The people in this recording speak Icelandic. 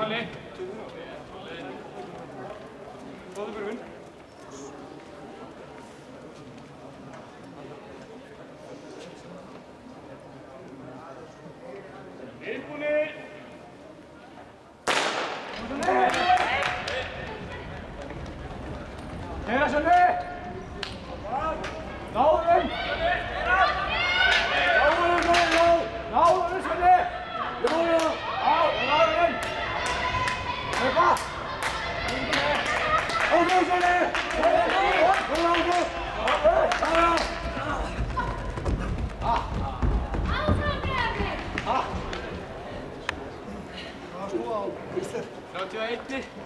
Kalli. Góður byrjun. Tilbúinir. Kæra Sölvi! Náðum! Náðum Sölvi! Náðum! Hlaupa! Áfram Sölvi! Áfram! 31.